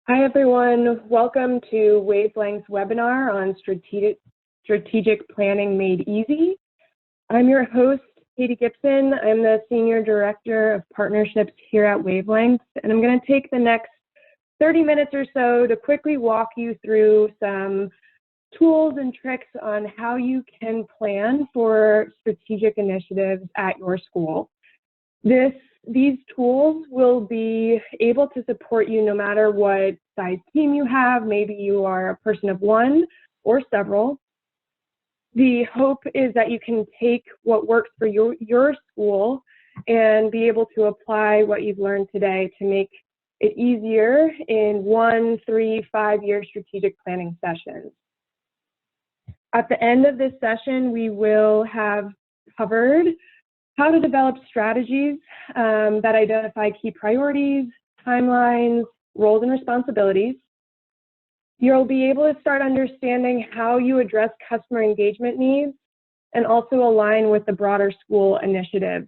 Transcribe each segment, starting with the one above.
Hi, everyone. Welcome to Wavelength's webinar on strategic planning made easy. I'm your host, Katie Gibson. I'm the Senior Director of Partnerships here at Wavelength, and I'm going to take the next 30 minutes or so to quickly walk you through some tools and tricks on how you can plan for strategic initiatives at your school. These tools will be able to support you no matter what size team you have. Maybe you are a person of one or several. The hope is that you can take what works for your school and be able to apply what you've learned today to make it easier in 1, 3, 5-year strategic planning sessions. At the end of this session, we will have covered how to develop strategies that identify key priorities, timelines, roles, and responsibilities. You'll be able to start understanding how you address customer engagement needs and also align with the broader school initiative.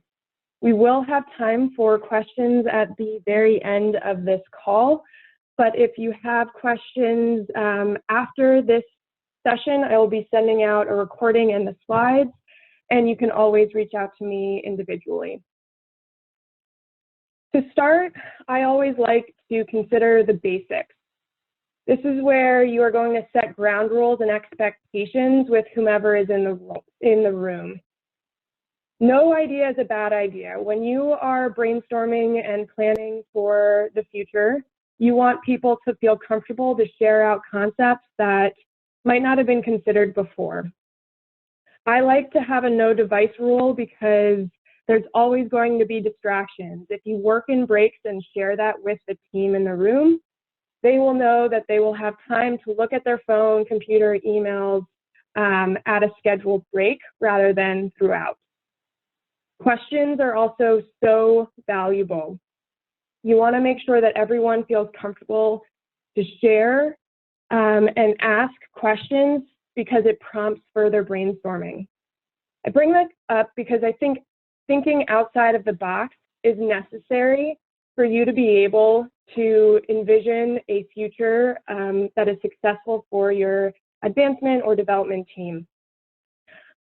We will have time for questions at the very end of this call, but if you have questions after this session, I will be sending out a recording and the slides, and you can always reach out to me individually. To start, I always like to consider the basics. This is where you are going to set ground rules and expectations with whomever is in the room. No idea is a bad idea. When you are brainstorming and planning for the future, you want people to feel comfortable to share out concepts that might not have been considered before. I like to have a no device rule because there's always going to be distractions. If you work in breaks and share that with the team in the room, they will know that they will have time to look at their phone, computer, emails at a scheduled break rather than throughout. Questions are also so valuable. You want to make sure that everyone feels comfortable to share and ask questions because it prompts further brainstorming. I bring that up because I think thinking outside of the box is necessary for you to be able to envision a future that is successful for your advancement or development team.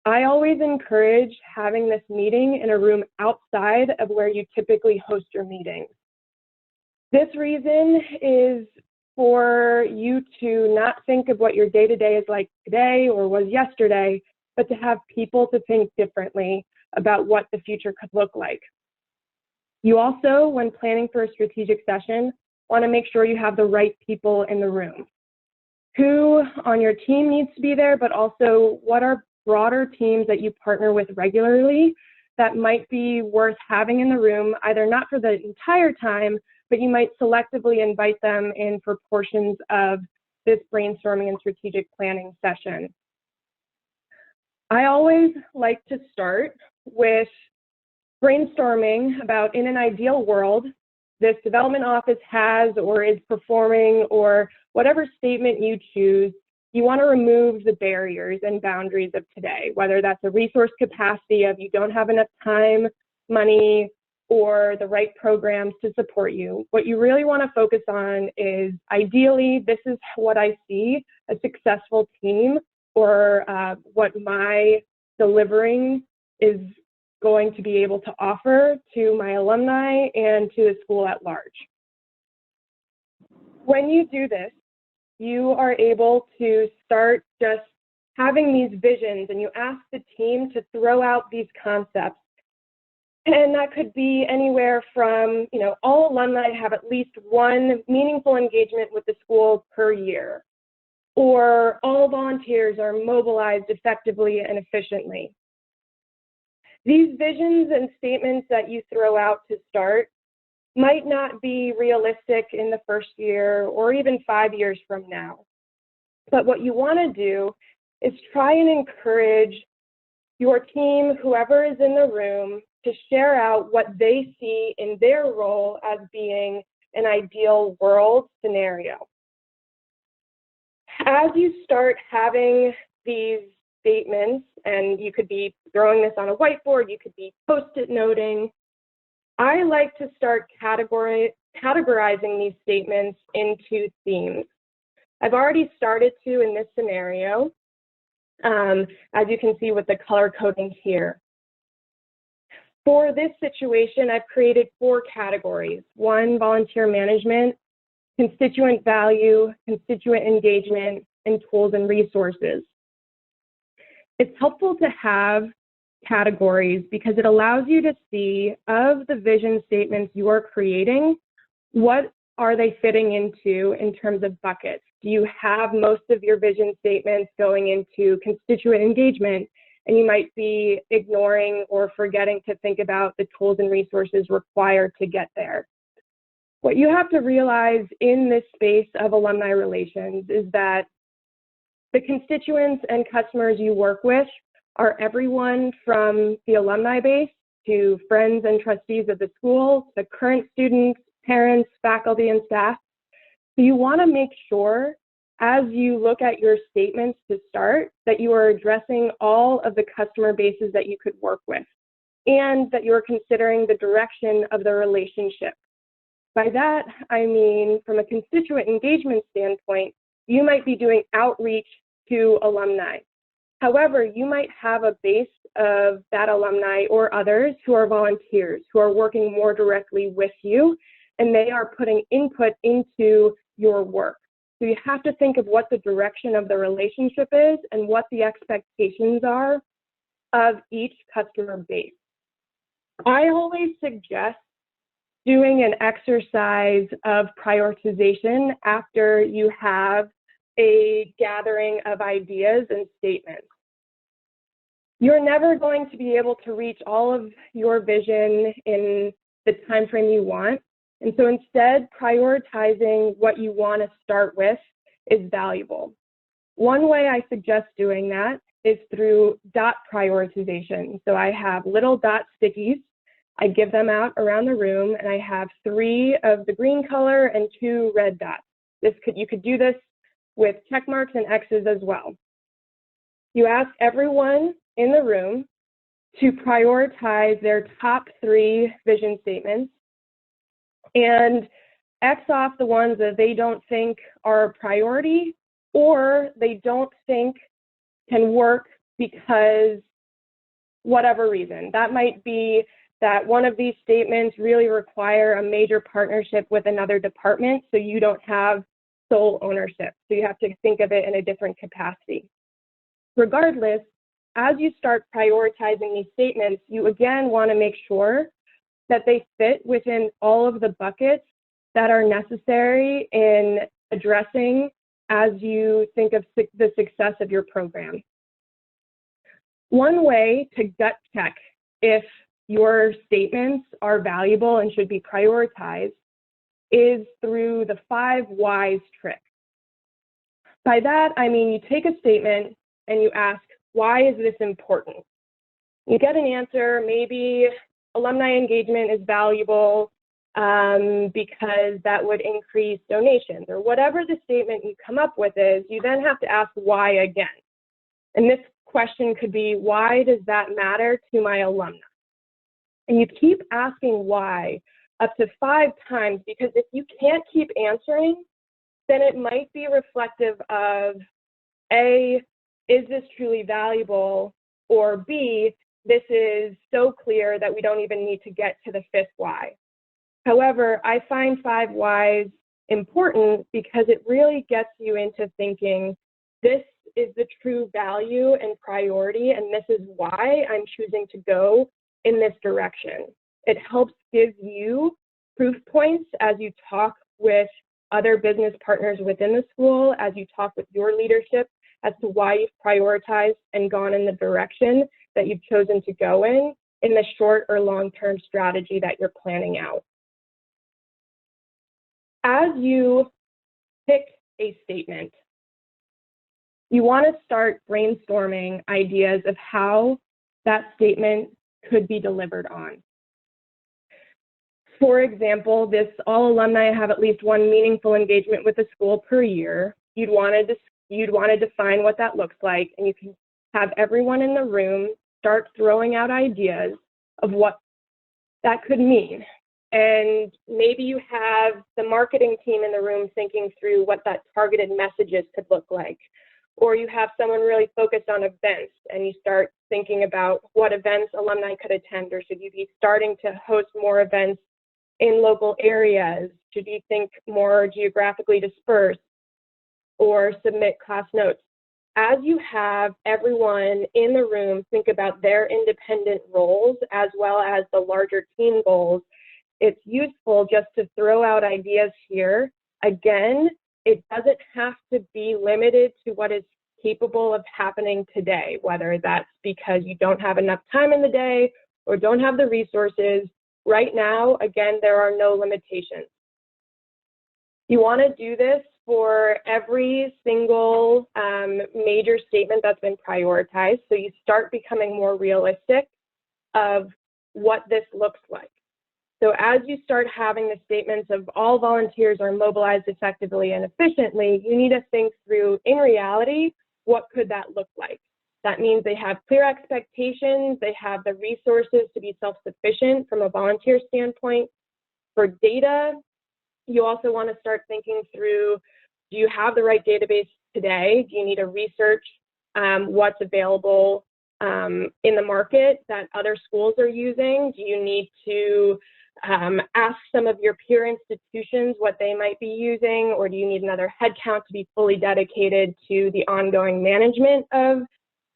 I always encourage having this meeting in a room outside of where you typically host your meetings. This reason is for you to not think of what your day-to-day is like today or was yesterday, but to have people to think differently about what the future could look like. You also, when planning for a strategic session, want to make sure you have the right people in the room. Who on your team needs to be there, but also what are broader teams that you partner with regularly that might be worth having in the room, either not for the entire time, but you might selectively invite them in for portions of this brainstorming and strategic planning session. I always like to start with brainstorming about, in an ideal world, this development office has or is performing, or whatever statement you choose, you want to remove the barriers and boundaries of today, whether that's a resource capacity of you don't have enough time, money, or the right programs to support you. What you really want to focus on is, ideally, this is what I see a successful team, or what my delivering is going to be able to offer to my alumni and to the school at large. When you do this, you are able to start just having these visions, and you ask the team to throw out these concepts. And that could be anywhere from, all alumni have at least one meaningful engagement with the school per year, or all volunteers are mobilized effectively and efficiently. These visions and statements that you throw out to start might not be realistic in the first year or even 5 years from now. But what you want to do is try and encourage your team, whoever is in the room, to share out what they see in their role as being an ideal world scenario. As you start having these statements, and you could be throwing this on a whiteboard, you could be post-it noting, I like to start categorizing these statements into themes. I've already started to in this scenario, as you can see with the color coding here. For this situation, I've created 4 categories. 1, volunteer management, constituent value, constituent engagement, and tools and resources. It's helpful to have categories because it allows you to see of the vision statements you are creating, what are they fitting into in terms of buckets? Do you have most of your vision statements going into constituent engagement, and you might be ignoring or forgetting to think about the tools and resources required to get there? What you have to realize in this space of alumni relations is that the constituents and customers you work with are everyone from the alumni base to friends and trustees of the school, to current students, parents, faculty, and staff. So you want to make sure as you look at your statements to start that you are addressing all of the customer bases that you could work with and that you're considering the direction of the relationship. By that, I mean from a constituent engagement standpoint, you might be doing outreach to alumni. However, you might have a base of that alumni or others who are volunteers, who are working more directly with you, and they are putting input into your work. So you have to think of what the direction of the relationship is and what the expectations are of each customer base. I always suggest doing an exercise of prioritization after you have a gathering of ideas and statements. You're never going to be able to reach all of your vision in the time frame you want. And so instead, prioritizing what you want to start with is valuable. One way I suggest doing that is through dot prioritization. So I have little dot stickies. I give them out around the room, and I have 3 of the green color and 2 red dots. You could do this with check marks and X's as well. You ask everyone in the room to prioritize their top 3 vision statements and X off the ones that they don't think are a priority or they don't think can work because whatever reason. That might be that one of these statements really require a major partnership with another department, so you don't have sole ownership. So you have to think of it in a different capacity. Regardless, as you start prioritizing these statements, you again want to make sure that they fit within all of the buckets that are necessary in addressing as you think of the success of your program. One way to gut check if your statements are valuable and should be prioritized is through the 5 whys trick. By that, I mean you take a statement and you ask, why is this important? You get an answer, maybe alumni engagement is valuable because that would increase donations, or whatever the statement you come up with is, you then have to ask why again. And this question could be, why does that matter to my alumni? And you keep asking why up to 5 times, because if you can't keep answering, then it might be reflective of A, is this truly valuable? Or B, this is so clear that we don't even need to get to the 5th why. However, I find 5 whys important because it really gets you into thinking, this is the true value and priority, and this is why I'm choosing to go in this direction. It helps give you proof points as you talk with other business partners within the school, as you talk with your leadership as to why you've prioritized and gone in the direction that you've chosen to go in the short or long-term strategy that you're planning out. As you pick a statement, you want to start brainstorming ideas of how that statement could be delivered on. For example, all alumni have at least one meaningful engagement with the school per year. You'd want to define what that looks like, and you can have everyone in the room start throwing out ideas of what that could mean. And maybe you have the marketing team in the room thinking through what that targeted messages could look like. Or you have someone really focused on events and you start thinking about what events alumni could attend, or should you be starting to host more events in local areas? Should you think more geographically dispersed or submit class notes? As you have everyone in the room think about their independent roles as well as the larger team goals, it's useful just to throw out ideas here. Again, it doesn't have to be limited to what is capable of happening today, whether that's because you don't have enough time in the day or don't have the resources. Right now, again, there are no limitations. You want to do this for every single major statement that's been prioritized, so you start becoming more realistic of what this looks like. So as you start having the statements of all volunteers are mobilized effectively and efficiently, you need to think through, in reality, what could that look like? That means they have clear expectations, they have the resources to be self-sufficient from a volunteer standpoint. For data, you also want to start thinking through, do you have the right database today? Do you need to research what's available in the market that other schools are using? Do you need to ask some of your peer institutions what they might be using, or do you need another headcount to be fully dedicated to the ongoing management of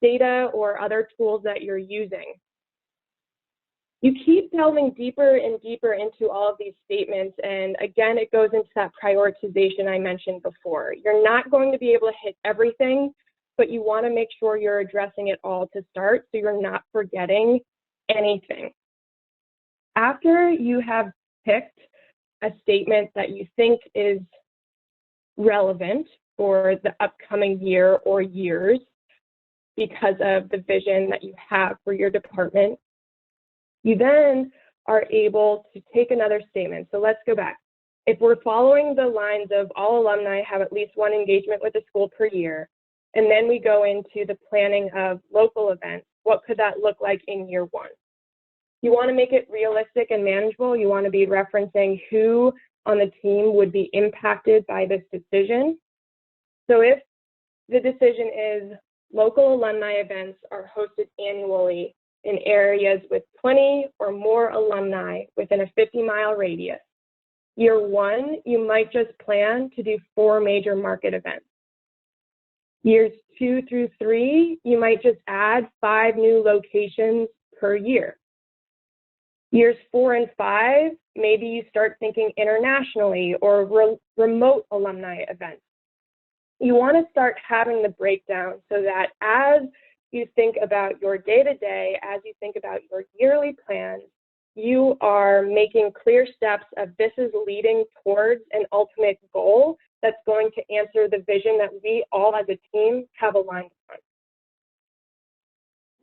data or other tools that you're using? You keep delving deeper and deeper into all of these statements, and again, it goes into that prioritization I mentioned before. You're not going to be able to hit everything, but you want to make sure you're addressing it all to start so you're not forgetting anything. After you have picked a statement that you think is relevant for the upcoming year or years because of the vision that you have for your department, you then are able to take another statement. So let's go back. If we're following the lines of all alumni have at least one engagement with the school per year, and then we go into the planning of local events, what could that look like in year one? You want to make it realistic and manageable. You want to be referencing who on the team would be impacted by this decision. So if the decision is local alumni events are hosted annually in areas with 20 or more alumni within a 50-mile radius, year one, you might just plan to do 4 major market events. Years 2 through 3, you might just add 5 new locations per year. Years 4 and 5, maybe you start thinking internationally or remote alumni events. You want to start having the breakdown so that as you think about your day-to-day, as you think about your yearly plans, you are making clear steps of this is leading towards an ultimate goal that's going to answer the vision that we all as a team have aligned on.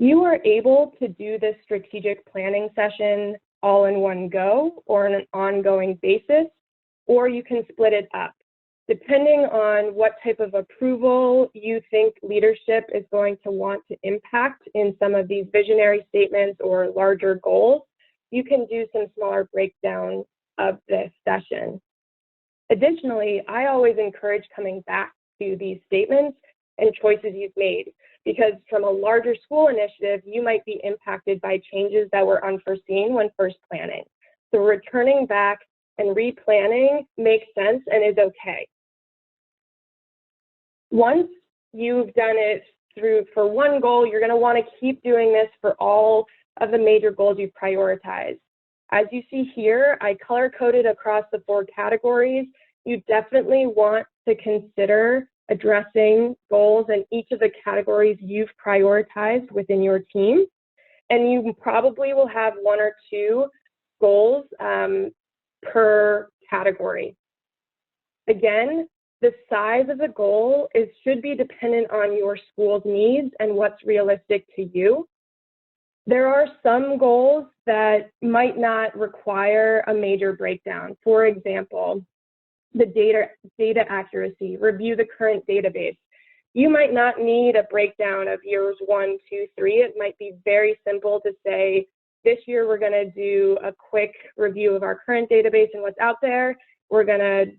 You are able to do this strategic planning session all in one go or on an ongoing basis, or you can split it up. Depending on what type of approval you think leadership is going to want to impact in some of these visionary statements or larger goals, you can do some smaller breakdowns of this session. Additionally, I always encourage coming back to these statements and choices you've made, because from a larger school initiative, you might be impacted by changes that were unforeseen when first planning. So returning back and replanning makes sense and is okay. Once you've done it for one goal, you're going to want to keep doing this for all of the major goals you've prioritized. As you see here, I color-coded across the 4 categories. You definitely want to consider addressing goals in each of the categories you've prioritized within your team. And you probably will have 1 or 2 goals per category. Again, the size of the goal should be dependent on your school's needs and what's realistic to you. There are some goals that might not require a major breakdown. For example, the data accuracy, review the current database. You might not need a breakdown of years 1, 2, 3. It might be very simple to say, This year, we're going to do a quick review of our current database and what's out there. We're going to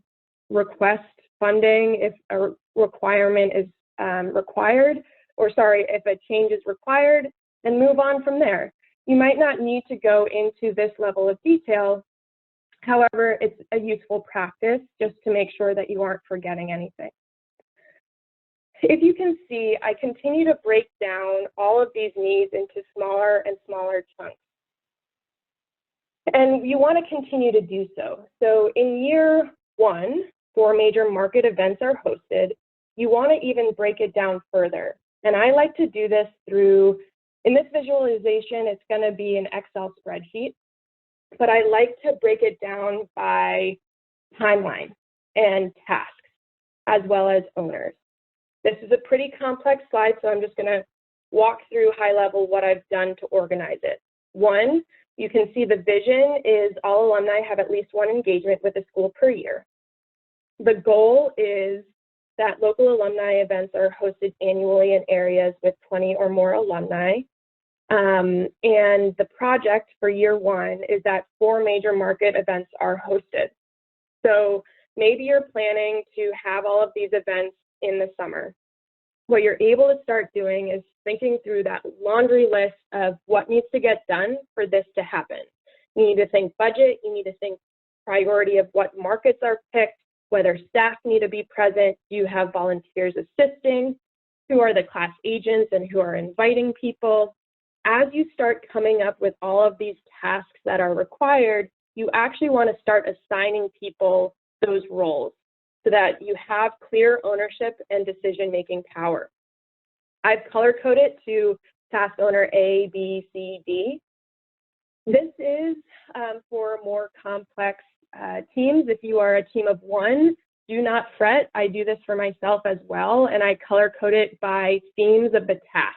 request funding if a requirement is required, or sorry, if a change is required, and move on from there. You might not need to go into this level of detail. However, it's a useful practice just to make sure that you aren't forgetting anything. If you can see, I continue to break down all of these needs into smaller and smaller chunks. And you want to continue to do so. So in year 1, 4 major market events are hosted. You want to even break it down further. And I like to do this through, in this visualization, it's going to be an Excel spreadsheet, but I like to break it down by timeline and tasks, as well as owners. This is a pretty complex slide, so I'm just going to walk through high level what I've done to organize it. 1, you can see the vision is all alumni have at least 1 engagement with the school per year. The goal is that local alumni events are hosted annually in areas with 20 or more alumni. And the project for year 1 is that 4 major market events are hosted. So maybe you're planning to have all of these events in the summer. What you're able to start doing is thinking through that laundry list of what needs to get done for this to happen. You need to think budget, you need to think priority of what markets are picked, whether staff need to be present, do you have volunteers assisting, who are the class agents and who are inviting people. As you start coming up with all of these tasks that are required, you actually want to start assigning people those roles so that you have clear ownership and decision-making power. I've color-coded to task owner A, B, C, D. This is for more complex teams. If you are a team of 1, do not fret. I do this for myself as well, and I color-code it by themes of the task.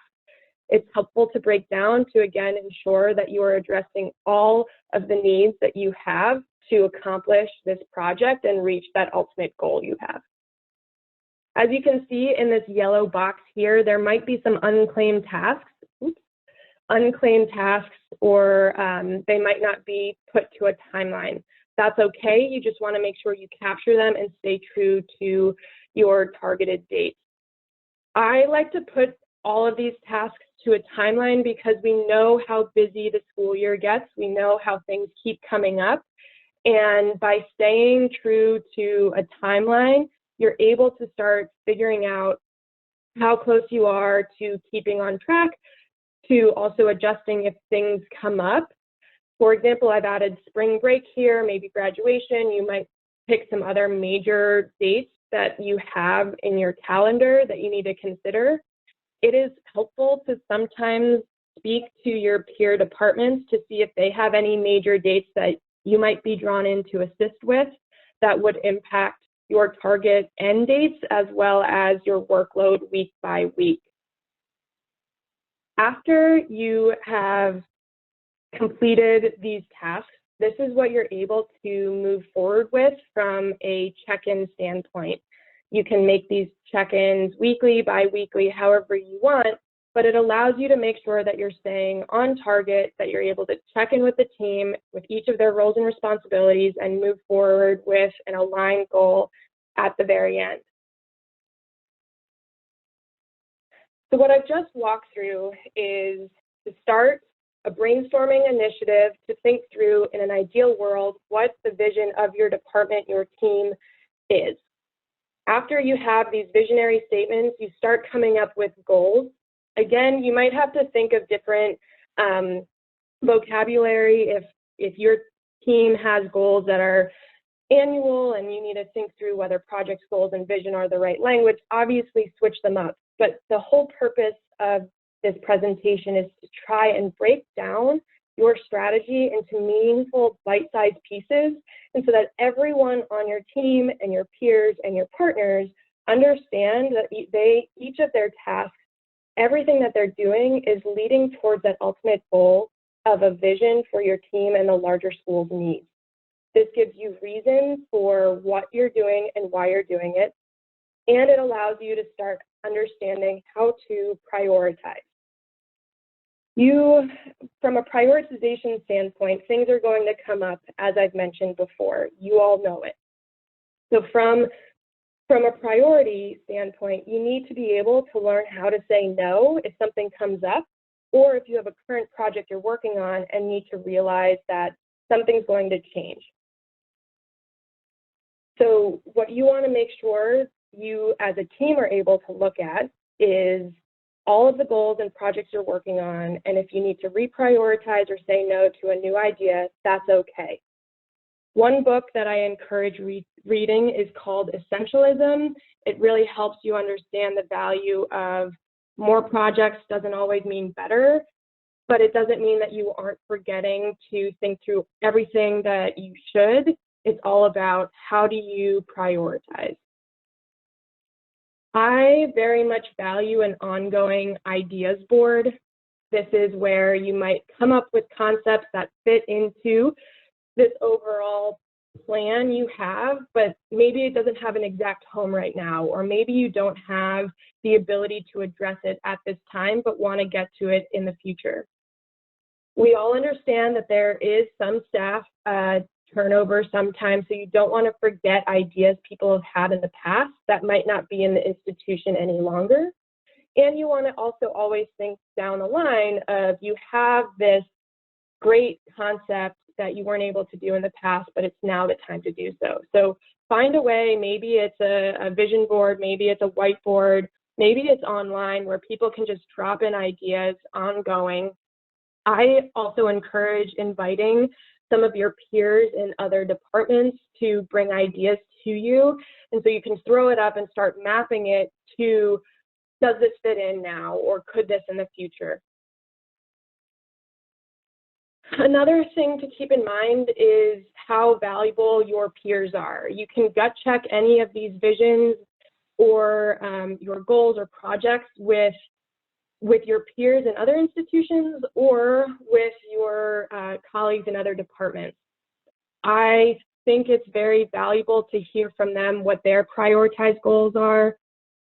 It's helpful to break down to, again, ensure that you are addressing all of the needs that you have to accomplish this project and reach that ultimate goal you have. As you can see in this yellow box here, there might be some unclaimed tasks, or they might not be put to a timeline. That's okay. You just want to make sure you capture them and stay true to your targeted dates. I like to put all of these tasks to a timeline because we know how busy the school year gets. We know how things keep coming up. And by staying true to a timeline, you're able to start figuring out how close you are to keeping on track, to also adjusting if things come up. For example, I've added spring break here, maybe graduation. You might pick some other major dates that you have in your calendar that you need to consider. It is helpful to sometimes speak to your peer departments to see if they have any major dates that you might be drawn in to assist with that would impact your target end dates as well as your workload week by week. After you have completed these tasks, this is what you're able to move forward with from a check-in standpoint. You can make these check-ins weekly, bi-weekly, however you want, but it allows you to make sure that you're staying on target, that you're able to check in with the team with each of their roles and responsibilities and move forward with an aligned goal at the very end. So what I've just walked through is to start a brainstorming initiative to think through, in an ideal world, what the vision of your department, your team is. After you have these visionary statements, you start coming up with goals. Again, you might have to think of different vocabulary if your team has goals that are annual and you need to think through whether project goals and vision are the right language, obviously switch them up. But the whole purpose of this presentation is to try and break down your strategy into meaningful bite-sized pieces, and so that everyone on your team and your peers and your partners understand that each of their tasks, everything that they're doing is leading towards that ultimate goal of a vision for your team and the larger school's needs. This gives you reason for what you're doing and why you're doing it, and it allows you to start understanding how to prioritize. From a prioritization standpoint, things are going to come up, as I've mentioned before. You all know it. So from a priority standpoint, you need to be able to learn how to say no if something comes up, or if you have a current project you're working on and need to realize that something's going to change. So what you want to make sure you as a team are able to look at is all of the goals and projects you're working on, and if you need to reprioritize or say no to a new idea, that's okay. One book that I encourage reading is called Essentialism. It really helps you understand the value of more projects doesn't always mean better, but it doesn't mean that you aren't forgetting to think through everything that you should. It's all about how do you prioritize. I very much value an ongoing ideas board. This is where you might come up with concepts that fit into this overall plan you have, but maybe it doesn't have an exact home right now, or maybe you don't have the ability to address it at this time, but want to get to it in the future. We all understand that there is some staff turnover sometimes, so you don't want to forget ideas people have had in the past that might not be in the institution any longer. And you want to also always think down the line of you have this great concept that you weren't able to do in the past, but it's now the time to do so. So find a way, maybe it's a vision board, maybe it's a whiteboard, maybe it's online where people can just drop in ideas ongoing. I also encourage inviting some of your peers in other departments to bring ideas to you. And so you can throw it up and start mapping it to, does this fit in now, or could this in the future? Another thing to keep in mind is how valuable your peers are. You can gut check any of these visions or your goals or projects with your peers in other institutions or with your colleagues in other departments. I think it's very valuable to hear from them what their prioritized goals are,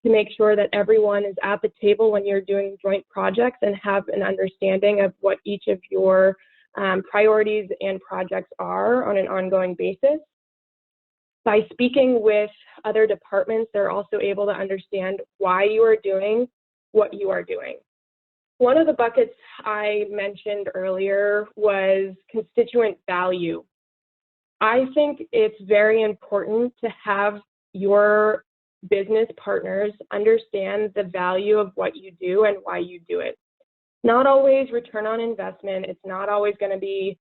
to make sure that everyone is at the table when you're doing joint projects and have an understanding of what each of your priorities and projects are on an ongoing basis. By speaking with other departments, they're also able to understand why you are doing what you are doing. One of the buckets I mentioned earlier was constituent value. I think it's very important to have your business partners understand the value of what you do and why you do it. Not always return on investment. It's not always going to be,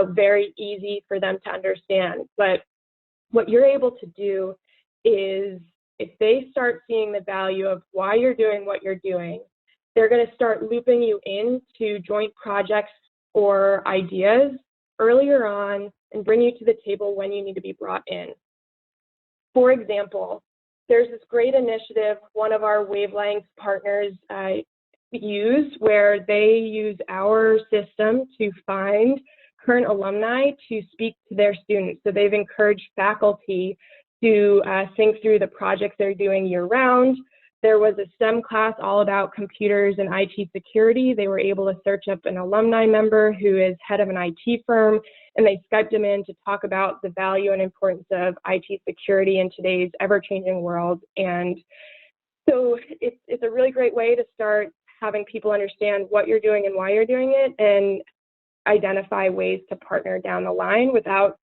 very easy for them to understand. But what you're able to do is, if they start seeing the value of why you're doing what you're doing, they're going to start looping you into joint projects or ideas earlier on and bring you to the table when you need to be brought in. For example, there's this great initiative one of our Wavelength partners use, where they use our system to find current alumni to speak to their students. So they've encouraged faculty to think through the projects they're doing year-round. There was a STEM class all about computers and IT security. They were able to search up an alumni member who is head of an IT firm, and they Skyped him in to talk about the value and importance of IT security in today's ever-changing world. And so it's a really great way to start having people understand what you're doing and why you're doing it, and identify ways to partner down the line without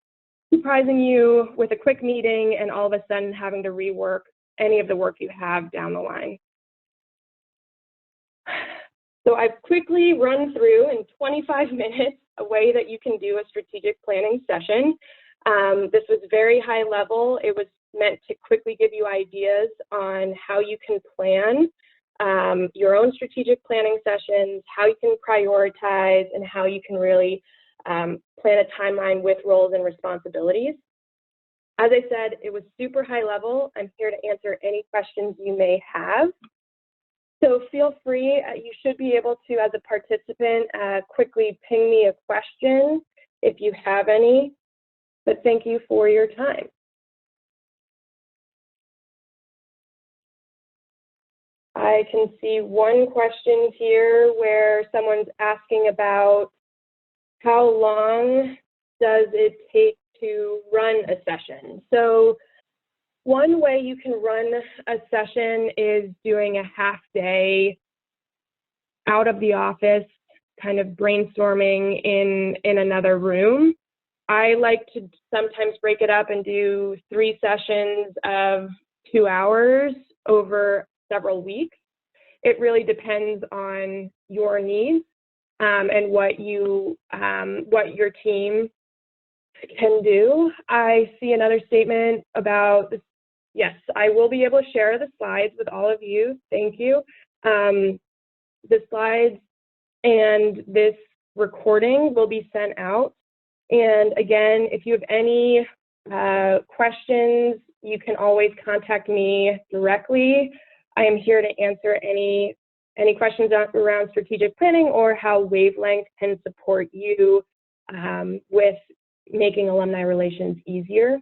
surprising you with a quick meeting and all of a sudden having to rework any of the work you have down the line. So I've quickly run through in 25 minutes a way that you can do a strategic planning session. This was very high level. It was meant to quickly give you ideas on how you can plan your own strategic planning sessions, how you can prioritize, and how you can really plan a timeline with roles and responsibilities. As I said, it was super high level. I'm here to answer any questions you may have. So feel free, you should be able to, as a participant, quickly ping me a question if you have any, but thank you for your time. I can see one question here where someone's asking about how long does it take to run a session. So one way you can run a session is doing a half day out of the office, kind of brainstorming in another room. I like to sometimes break it up and do 3 sessions of 2 hours over several weeks. It really depends on your needs and what your team can do. I see another statement about this. Yes, I will be able to share the slides with all of you. Thank you. The slides and this recording will be sent out. And again, if you have any questions, you can always contact me directly. I am here to answer any questions around strategic planning or how Wavelength can support you with making alumni relations easier.